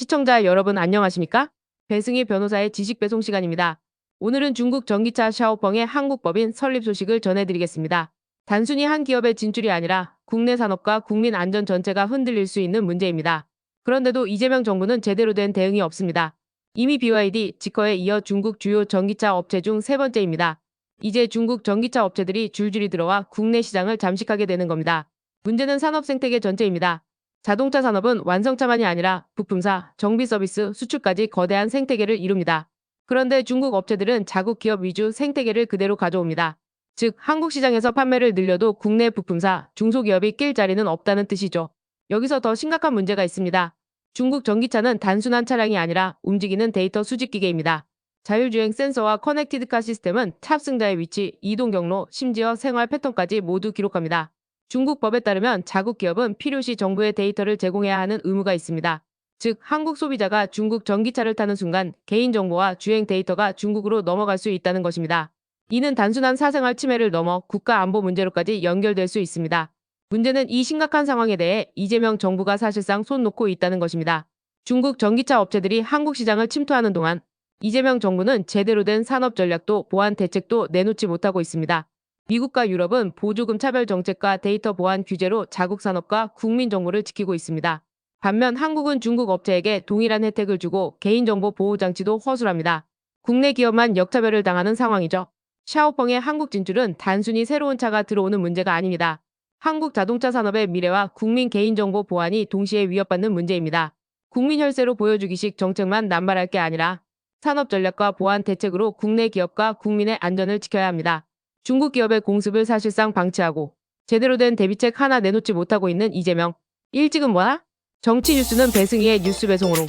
시청자 여러분 안녕하십니까? 배승희 변호사의 지식배송 시간입니다. 오늘은 중국 전기차 샤오펑의 한국법인 설립 소식을 전해드리겠습니다. 단순히 한 기업의 진출이 아니라 국내 산업과 국민 안전 전체가 흔들릴 수 있는 문제입니다. 그런데도 이재명 정부는 제대로 된 대응이 없습니다. 이미 BYD, 지커에 이어 중국 주요 전기차 업체 중 세 번째입니다. 이제 중국 전기차 업체들이 줄줄이 들어와 국내 시장을 잠식하게 되는 겁니다. 문제는 산업 생태계 전체입니다. 자동차 산업은 완성차만이 아니라 부품사, 정비 서비스, 수출까지 거대한 생태계를 이룹니다. 그런데 중국 업체들은 자국 기업 위주 생태계를 그대로 가져옵니다. 즉, 한국 시장에서 판매를 늘려도 국내 부품사, 중소기업이 낄 자리는 없다는 뜻이죠. 여기서 더 심각한 문제가 있습니다. 중국 전기차는 단순한 차량이 아니라 움직이는 데이터 수집 기계입니다. 자율주행 센서와 커넥티드카 시스템은 탑승자의 위치, 이동 경로, 심지어 생활 패턴까지 모두 기록합니다. 중국 법에 따르면 자국 기업은 필요시 정부에 데이터를 제공해야 하는 의무가 있습니다. 즉, 한국 소비자가 중국 전기차를 타는 순간 개인정보와 주행 데이터가 중국으로 넘어갈 수 있다는 것입니다. 이는 단순한 사생활 침해를 넘어 국가 안보 문제로까지 연결될 수 있습니다. 문제는 이 심각한 상황에 대해 이재명 정부가 사실상 손 놓고 있다는 것입니다. 중국 전기차 업체들이 한국 시장을 침투하는 동안 이재명 정부는 제대로 된 산업 전략도 보안 대책도 내놓지 못하고 있습니다. 미국과 유럽은 보조금 차별 정책과 데이터 보안 규제로 자국 산업과 국민 정보를 지키고 있습니다. 반면 한국은 중국 업체에게 동일한 혜택을 주고 개인정보 보호 장치도 허술합니다. 국내 기업만 역차별을 당하는 상황이죠. 샤오펑의 한국 진출은 단순히 새로운 차가 들어오는 문제가 아닙니다. 한국 자동차 산업의 미래와 국민 개인정보 보안이 동시에 위협받는 문제입니다. 국민 혈세로 보여주기식 정책만 남발할 게 아니라 산업 전략과 보안 대책으로 국내 기업과 국민의 안전을 지켜야 합니다. 중국 기업의 공습을 사실상 방치하고 제대로 된 대비책 하나 내놓지 못하고 있는 이재명. 일찍은 뭐야? 정치 뉴스는 배승희의 뉴스 배송으로.